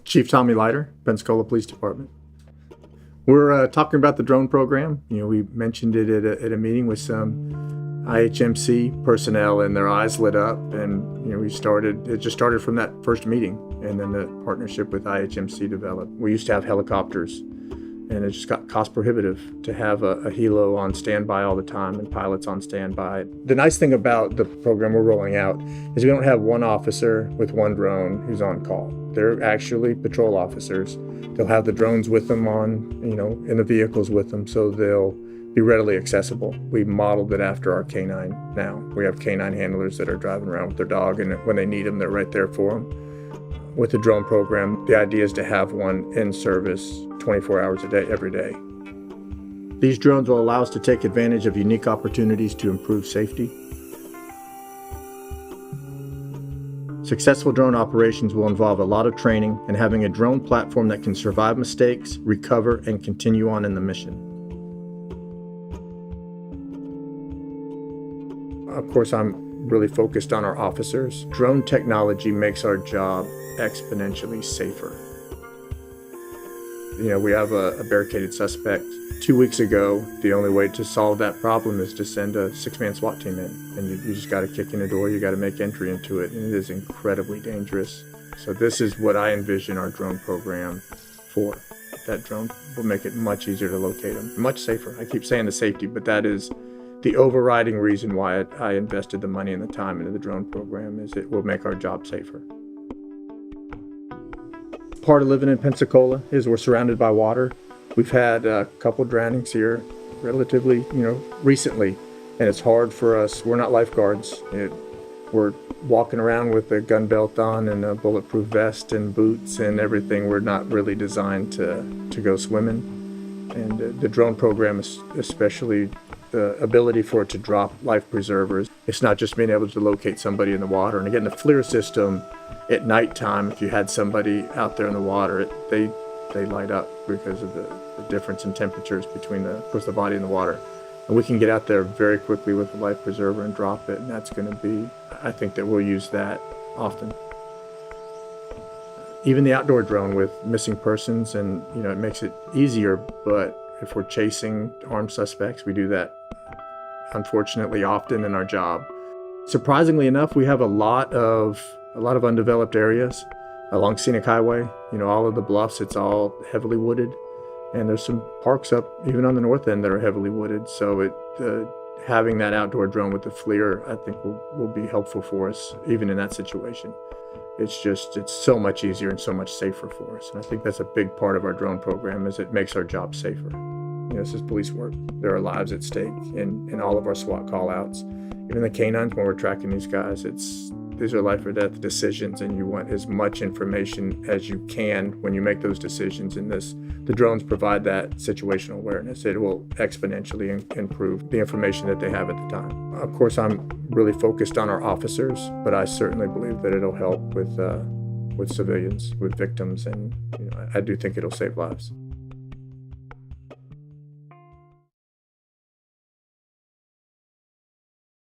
Chief Tommi Lyter, Pensacola Police Department. We're talking about the drone program. We mentioned it at a meeting with some IHMC personnel, and their eyes lit up. And it just started from that first meeting, and then the partnership with IHMC developed. We used to have helicopters, and it just got cost prohibitive to have a helo on standby all the time and pilots on standby. The nice thing about the program we're rolling out is we don't have one officer with one drone who's on call. They're actually patrol officers. They'll have the drones with them in the vehicles with them, so they'll be readily accessible. We modeled it after our canine now. We have canine handlers that are driving around with their dog, and when they need them, they're right there for them. With the drone program, the idea is to have one in service 24 hours a day, every day. These drones will allow us to take advantage of unique opportunities to improve safety. Successful drone operations will involve a lot of training and having a drone platform that can survive mistakes, recover, and continue on in the mission. Of course, I'm really focused on our officers. Drone technology makes our job exponentially safer. We have a barricaded suspect. 2 weeks ago, the only way to solve that problem is to send a 6-man SWAT team in. And you just got to kick in the door, you got to make entry into it, and it is incredibly dangerous. So this is what I envision our drone program for. That drone will make it much easier to locate them, much safer. I keep saying the safety, but that is the overriding reason why I invested the money and the time into the drone program, is it will make our job safer. Part of living in Pensacola is we're surrounded by water. We've had a couple drownings here relatively, recently, and it's hard for us. We're not lifeguards. We're walking around with a gun belt on and a bulletproof vest and boots and everything. We're not really designed to go swimming. And the drone program, especially the ability for it to drop life preservers. It's not just being able to locate somebody in the water. And again, the FLIR system at nighttime, if you had somebody out there in the water, they light up because of the difference in temperatures between the body and the water. And we can get out there very quickly with the life preserver and drop it, and that's going to be, I think that we'll use that often. Even the outdoor drone with missing persons, and it makes it easier, but if we're chasing armed suspects, we do that unfortunately often in our job. Surprisingly enough, we have a lot of undeveloped areas along Scenic Highway. All of the bluffs, it's all heavily wooded, and there's some parks up even on the north end that are heavily wooded. So having that outdoor drone with the FLIR, I think will be helpful for us even in that situation. It's so much easier and so much safer for us. And I think that's a big part of our drone program, is it makes our job safer. This is police work. There are lives at stake in all of our SWAT call-outs. Even the canines, when we're tracking these guys, these are life or death decisions, and you want as much information as you can when you make those decisions. And the drones provide that situational awareness. It will exponentially improve the information that they have at the time. Of course, I'm really focused on our officers, but I certainly believe that it'll help with civilians, with victims, and I do think it'll save lives.